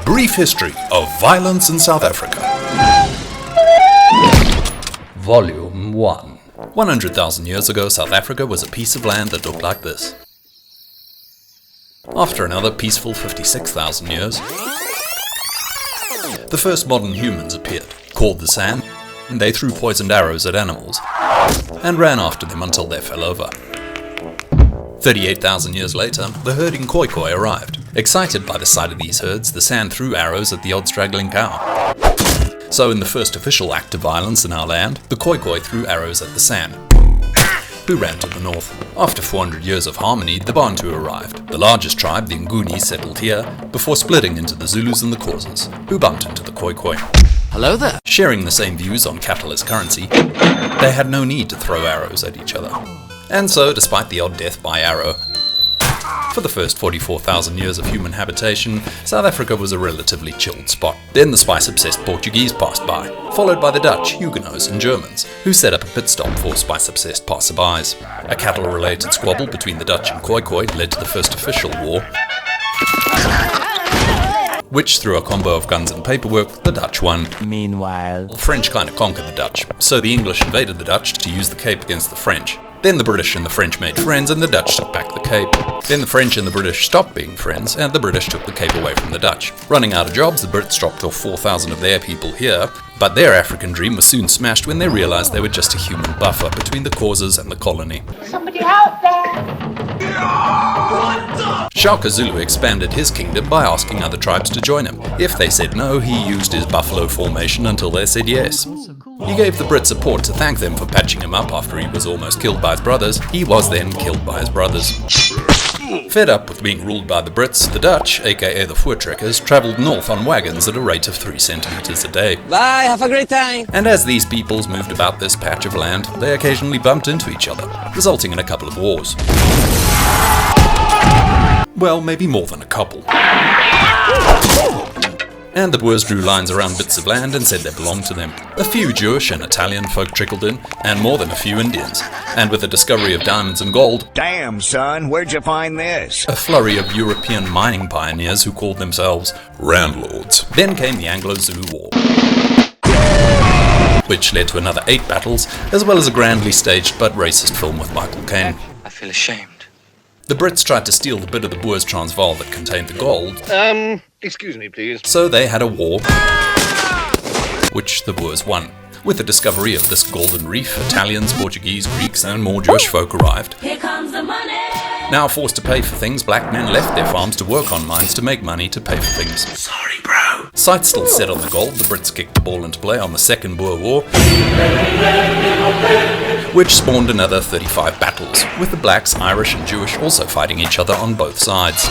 brief history of violence in South Africa. Volume 1. 100,000 years ago, South Africa was a piece of land that looked like this. After another peaceful 56,000 years, the first modern humans appeared, called the San, and they threw poisoned arrows at animals, and ran after them until they fell over. 38,000 years later, the herding Khoikhoi arrived. Excited by the sight of these herds, the San threw arrows at the odd straggling cow. So in the first official act of violence in our land, the Khoikhoi threw arrows at the San, who ran to the north. After 400 years of harmony, the Bantu arrived. The largest tribe, the Nguni, settled here, before splitting into the Zulus and the Xhosas, who bumped into the Khoikhoi. Hello there. Sharing the same views on cattle as currency, they had no need to throw arrows at each other. And so, despite the odd death by arrow, for the first 44,000 years of human habitation, South Africa was a relatively chilled spot. Then the spice-obsessed Portuguese passed by, followed by the Dutch, Huguenots and Germans, who set up a pit stop for spice-obsessed passerbys. A cattle-related squabble between the Dutch and Khoikhoi led to the first official war, which, through a combo of guns and paperwork, the Dutch won. Meanwhile, The French kind of conquered the Dutch, so the English invaded the Dutch to use the Cape against the French. Then the British and the French made friends and the Dutch took back the Cape. Then the French and the British stopped being friends and the British took the Cape away from the Dutch. Running out of jobs, the Brits dropped off 4,000 of their people here, but their African dream was soon smashed when they realized they were just a human buffer between the Xhosas and the colony. Somebody out there! Shaka Zulu expanded his kingdom by asking other tribes to join him. If they said no, he used his buffalo formation until they said yes. He gave the Brits support to thank them for patching him up after he was almost killed by his brothers. He was then killed by his brothers. Fed up with being ruled by the Brits, the Dutch, aka the Voortrekkers, travelled north on wagons at a rate of 3 centimetres a day. bye, have a great time. And as these peoples moved about this patch of land, they occasionally bumped into each other, resulting in a couple of wars. Well, maybe more than a couple. And the Boers drew lines around bits of land and said they belonged to them. A few Jewish and Italian folk trickled in, and more than a few Indians. And with the discovery of diamonds and gold, Damn, son, where'd you find this? a flurry of European mining pioneers who called themselves landlords. Then came the Anglo-Zulu War, which led to another 8 battles, as well as a grandly staged but racist film with Michael Caine. I feel ashamed. The Brits tried to steal the bit of the Boers Transvaal that contained the gold, Excuse me, please. so they had a war, which the Boers won. With the discovery of this golden reef, Italians, Portuguese, Greeks, and more Jewish folk arrived. Here comes the money. Now forced to pay for things, black men left their farms to work on mines to make money to pay for things. Sorry, bro. Sights still set on the gold, the Brits kicked the ball into play on the Second Boer War, which spawned another 35 battles, with the blacks, Irish, and Jewish also fighting each other on both sides.